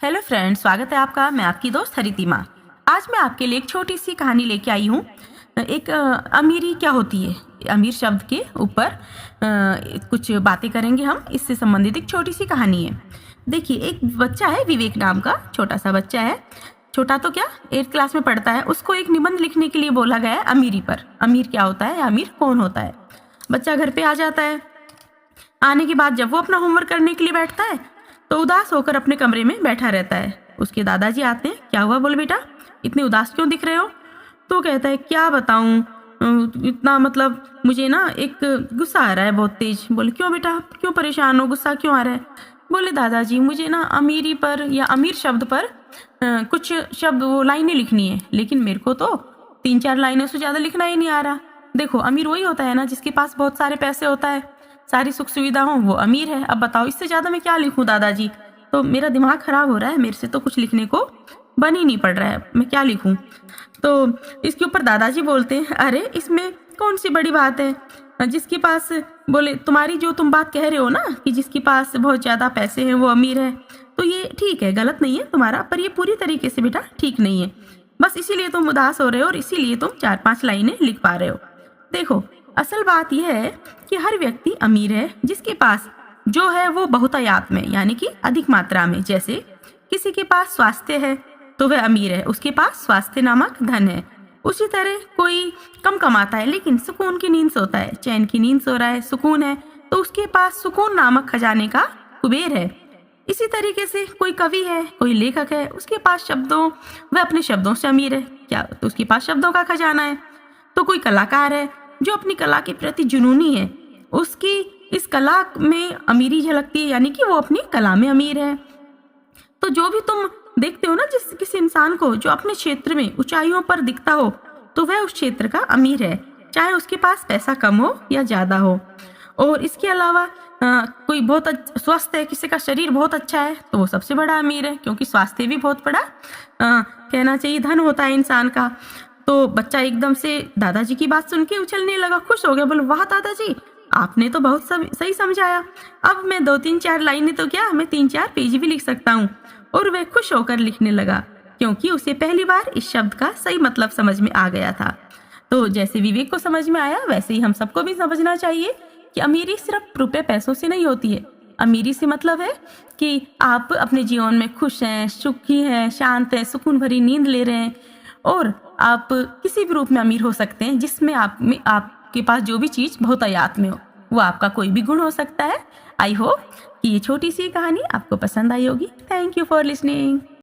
Hello friends, स्वागत है आपका। मैं आपकी दोस्त हरितिमा। आज मैं आपके लिए एक छोटी सी कहानी लेके आई हूँ। एक अमीरी क्या होती है, अमीर शब्द के ऊपर कुछ बातें करेंगे हम। इससे संबंधित एक छोटी सी कहानी है। देखिए, एक बच्चा है विवेक नाम का, छोटा सा बच्चा है। छोटा तो क्या, 8th क्लास में पढ़ता है। उसको एक निबंध लिखने के लिए बोला गया है अमीरी पर। अमीर क्या होता है, अमीर कौन होता है। बच्चा घर पे आ जाता है। आने के बाद जब वो अपना होमवर्क करने के लिए बैठता है तो उदास होकर अपने कमरे में बैठा रहता है। उसके दादाजी आते हैं। क्या हुआ, बोले बेटा इतने उदास क्यों दिख रहे हो। तो कहता है क्या बताऊं, इतना मतलब मुझे ना एक गुस्सा आ रहा है बहुत तेज। बोले क्यों बेटा, क्यों परेशान हो, गुस्सा क्यों आ रहा है। बोले दादाजी मुझे ना अमीरी पर या अमीर शब्द पर कुछ शब्द वो लाइनें लिखनी है, लेकिन मेरे को तो 3-4 लाइनों से ज़्यादा लिखना ही नहीं आ रहा। देखो, अमीर वही होता है ना जिसके पास बहुत सारे पैसे होता है, सारी सुख सुविधा हो, वो अमीर है। अब बताओ इससे ज़्यादा मैं क्या लिखूं दादाजी, तो मेरा दिमाग खराब हो रहा है, मेरे से तो कुछ लिखने को बन ही नहीं पड़ रहा है, मैं क्या लिखूं। तो इसके ऊपर दादाजी बोलते हैं अरे इसमें कौन सी बड़ी बात है, जिसके पास, बोले तुम्हारी जो तुम बात कह रहे हो ना कि जिसके पास बहुत ज़्यादा पैसे हैं वो अमीर है, तो ये ठीक है, गलत नहीं है तुम्हारा, पर ये पूरी तरीके से बेटा ठीक नहीं है। बस इसीलिए तुम उदास हो रहे हो और इसीलिए तुम 4-5 लाइनें लिख पा रहे हो। देखो, असल बात यह है कि हर व्यक्ति अमीर है जिसके पास जो है वो बहुतायत में, यानी कि अधिक मात्रा में। जैसे किसी के पास स्वास्थ्य है तो वह अमीर है, उसके पास स्वास्थ्य नामक धन है। उसी तरह कोई कम कमाता है लेकिन सुकून की नींद सोता है, चैन की नींद सो रहा है, सुकून है, तो उसके पास सुकून नामक खजाने का कुबेर है। इसी तरीके से कोई कवि है, कोई लेखक है, उसके पास शब्दों, वह अपने शब्दों से अमीर है, क्या तो उसके पास शब्दों का खजाना है। तो कोई कलाकार है जो अपनी कला के प्रति जुनूनी है, उसकी इस कला में अमीरी झलकती है, यानी कि वो अपनी कला में अमीर है। तो जो भी तुम देखते हो ना, जिस किसी इंसान को जो अपने क्षेत्र में ऊंचाइयों पर दिखता हो, तो वह उस क्षेत्र का अमीर है, चाहे उसके पास पैसा कम हो या ज्यादा हो। और इसके अलावा कोई बहुत स्वस्थ है, किसी का शरीर बहुत अच्छा है, तो वो सबसे बड़ा अमीर है, क्योंकि स्वास्थ्य भी बहुत बड़ा कहना चाहिए धन होता है इंसान का। तो बच्चा एकदम से दादाजी की बात सुन के उछलने लगा, खुश हो गया, बोले वाह दादाजी आपने तो बहुत सही समझाया। अब मैं 2-3-4 लाइनें तो क्या, मैं 3-4 पेज भी लिख सकता हूँ। और वह खुश होकर लिखने लगा, क्योंकि उसे पहली बार इस शब्द का सही मतलब समझ में आ गया था। तो जैसे विवेक को समझ में आया, वैसे ही हम सबको भी समझना चाहिए कि अमीरी सिर्फ रुपए पैसों से नहीं होती है। अमीरी से मतलब है कि आप अपने जीवन में खुश हैं, सुखी हैं, शांत हैं, सुकून भरी नींद ले रहे हैं। और आप किसी भी रूप में अमीर हो सकते हैं, जिसमें आपके पास जो भी चीज़ बहुतायत में हो, वो आपका कोई भी गुण हो सकता है। आई होप कि ये छोटी सी कहानी आपको पसंद आई होगी। Thank you for listening.